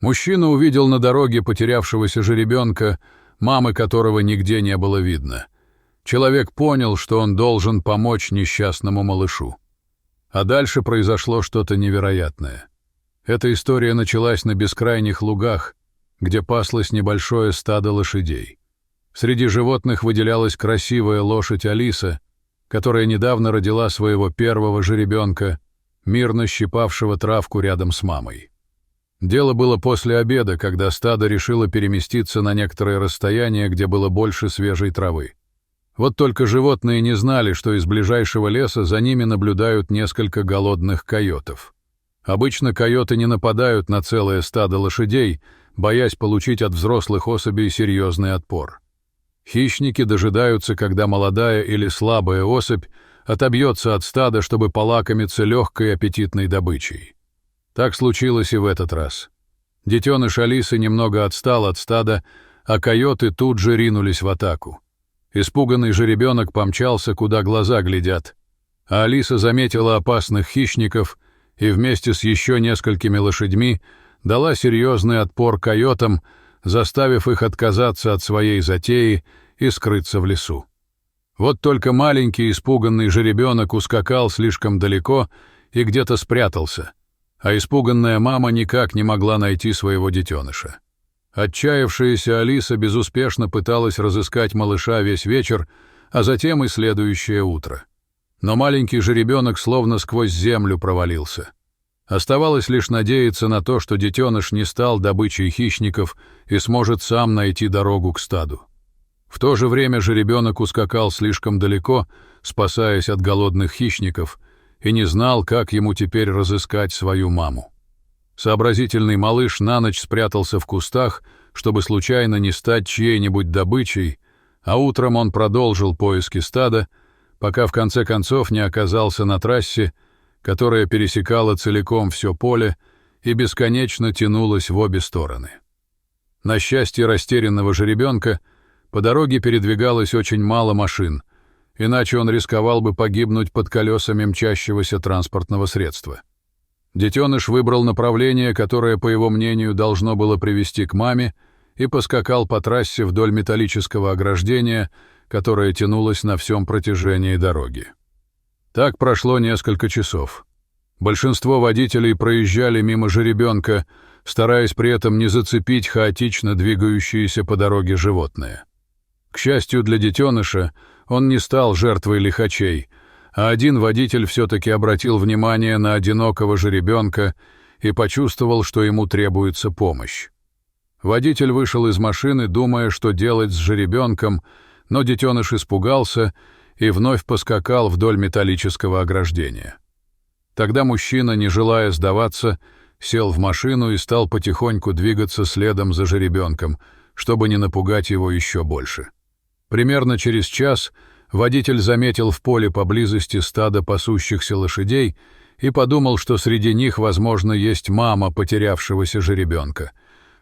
Мужчина увидел на дороге потерявшегося жеребенка, мамы которого нигде не было видно. Человек понял, что он должен помочь несчастному малышу. А дальше произошло что-то невероятное. Эта история началась на бескрайних лугах, где паслось небольшое стадо лошадей. Среди животных выделялась красивая лошадь Алиса, которая недавно родила своего первого жеребенка, мирно щипавшего травку рядом с мамой. Дело было после обеда, когда стадо решило переместиться на некоторое расстояние, где было больше свежей травы. Вот только животные не знали, что из ближайшего леса за ними наблюдают несколько голодных койотов. Обычно койоты не нападают на целое стадо лошадей, боясь получить от взрослых особей серьезный отпор. Хищники дожидаются, когда молодая или слабая особь отобьется от стада, чтобы полакомиться легкой аппетитной добычей. Так случилось и в этот раз. Детеныш Алисы немного отстал от стада, а койоты тут же ринулись в атаку. Испуганный жеребенок помчался, куда глаза глядят, а Алиса заметила опасных хищников и вместе с еще несколькими лошадьми дала серьезный отпор койотам, заставив их отказаться от своей затеи и скрыться в лесу. Вот только маленький испуганный жеребенок ускакал слишком далеко и где-то спрятался, а испуганная мама никак не могла найти своего детеныша. Отчаявшаяся Алиса безуспешно пыталась разыскать малыша весь вечер, а затем и следующее утро. Но маленький жеребенок словно сквозь землю провалился. Оставалось лишь надеяться на то, что детеныш не стал добычей хищников и сможет сам найти дорогу к стаду. В то же время жеребенок ускакал слишком далеко, спасаясь от голодных хищников, и не знал, как ему теперь разыскать свою маму. Сообразительный малыш на ночь спрятался в кустах, чтобы случайно не стать чьей-нибудь добычей, а утром он продолжил поиски стада, пока в конце концов не оказался на трассе, которая пересекала целиком все поле и бесконечно тянулась в обе стороны. На счастье растерянного жеребенка по дороге передвигалось очень мало машин, иначе он рисковал бы погибнуть под колесами мчащегося транспортного средства. Детеныш выбрал направление, которое, по его мнению, должно было привести к маме, и поскакал по трассе вдоль металлического ограждения, которое тянулось на всем протяжении дороги. Так прошло несколько часов. Большинство водителей проезжали мимо жеребенка, стараясь при этом не зацепить хаотично двигающиеся по дороге животные. К счастью для детеныша, он не стал жертвой лихачей, а один водитель все-таки обратил внимание на одинокого жеребенка и почувствовал, что ему требуется помощь. Водитель вышел из машины, думая, что делать с жеребенком, но детеныш испугался и вновь поскакал вдоль металлического ограждения. Тогда мужчина, не желая сдаваться, сел в машину и стал потихоньку двигаться следом за жеребенком, чтобы не напугать его еще больше. Примерно через час водитель заметил в поле поблизости стадо пасущихся лошадей и подумал, что среди них, возможно, есть мама потерявшегося жеребенка.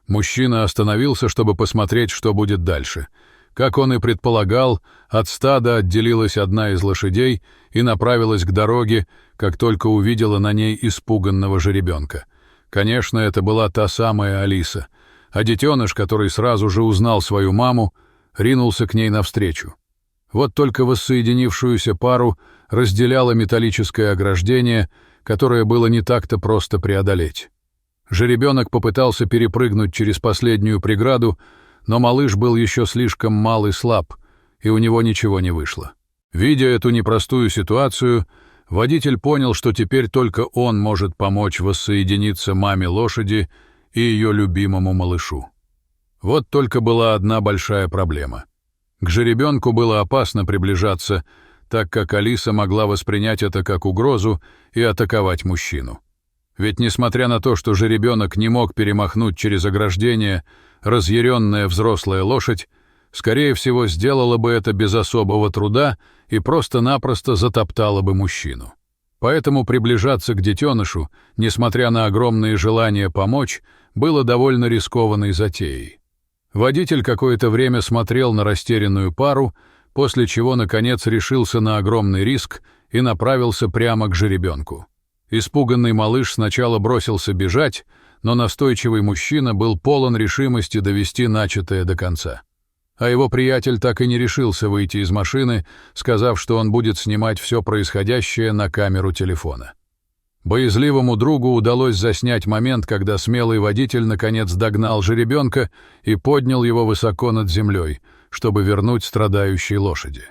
Мужчина остановился, чтобы посмотреть, что будет дальше. Как он и предполагал, от стада отделилась одна из лошадей и направилась к дороге, как только увидела на ней испуганного жеребенка. Конечно, это была та самая Алиса, а детеныш, который сразу же узнал свою маму, ринулся к ней навстречу. Вот только воссоединившуюся пару разделяло металлическое ограждение, которое было не так-то просто преодолеть. Жеребенок попытался перепрыгнуть через последнюю преграду, но малыш был еще слишком мал и слаб, и у него ничего не вышло. Видя эту непростую ситуацию, водитель понял, что теперь только он может помочь воссоединиться маме лошади и ее любимому малышу. Вот только была одна большая проблема. К жеребенку было опасно приближаться, так как Алиса могла воспринять это как угрозу и атаковать мужчину. Ведь несмотря на то, что жеребенок не мог перемахнуть через ограждение, разъяренная взрослая лошадь, скорее всего, сделала бы это без особого труда и просто-напросто затоптала бы мужчину. Поэтому приближаться к детенышу, несмотря на огромные желания помочь, было довольно рискованной затеей. Водитель какое-то время смотрел на растерянную пару, после чего, наконец, решился на огромный риск и направился прямо к жеребенку. Испуганный малыш сначала бросился бежать, но настойчивый мужчина был полон решимости довести начатое до конца. А его приятель так и не решился выйти из машины, сказав, что он будет снимать все происходящее на камеру телефона. Боязливому другу удалось заснять момент, когда смелый водитель наконец догнал жеребенка и поднял его высоко над землей, чтобы вернуть страдающей лошади.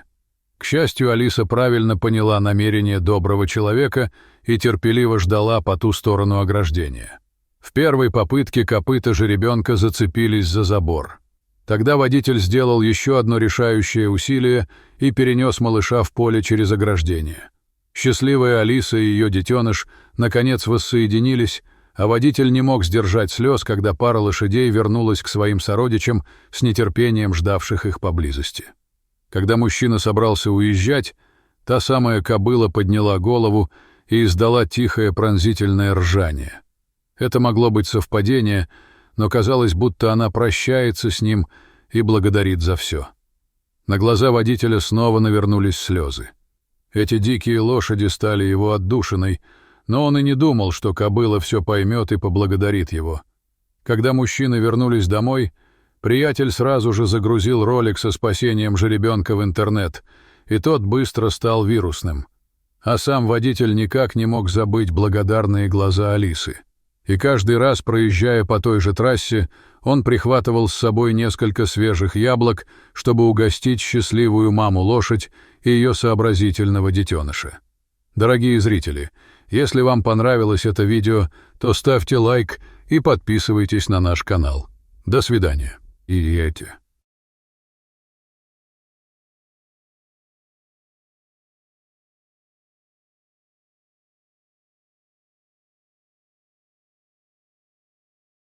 К счастью, Алиса правильно поняла намерение доброго человека и терпеливо ждала по ту сторону ограждения. В первой попытке копыта жеребенка зацепились за забор. Тогда водитель сделал еще одно решающее усилие и перенес малыша в поле через ограждение. Счастливая Алиса и ее детеныш наконец воссоединились, а водитель не мог сдержать слез, когда пара лошадей вернулась к своим сородичам с нетерпением ждавших их поблизости. Когда мужчина собрался уезжать, та самая кобыла подняла голову и издала тихое пронзительное ржание. Это могло быть совпадение, но казалось, будто она прощается с ним и благодарит за все. На глаза водителя снова навернулись слезы. Эти дикие лошади стали его отдушиной, но он и не думал, что кобыла все поймет и поблагодарит его. Когда мужчины вернулись домой, приятель сразу же загрузил ролик со спасением жеребенка в интернет, и тот быстро стал вирусным. А сам водитель никак не мог забыть благодарные глаза Алисы. И каждый раз, проезжая по той же трассе, он прихватывал с собой несколько свежих яблок, чтобы угостить счастливую маму-лошадь и ее сообразительного детеныша. Дорогие зрители, если вам понравилось это видео, то ставьте лайк и подписывайтесь на наш канал. До свидания. И эти.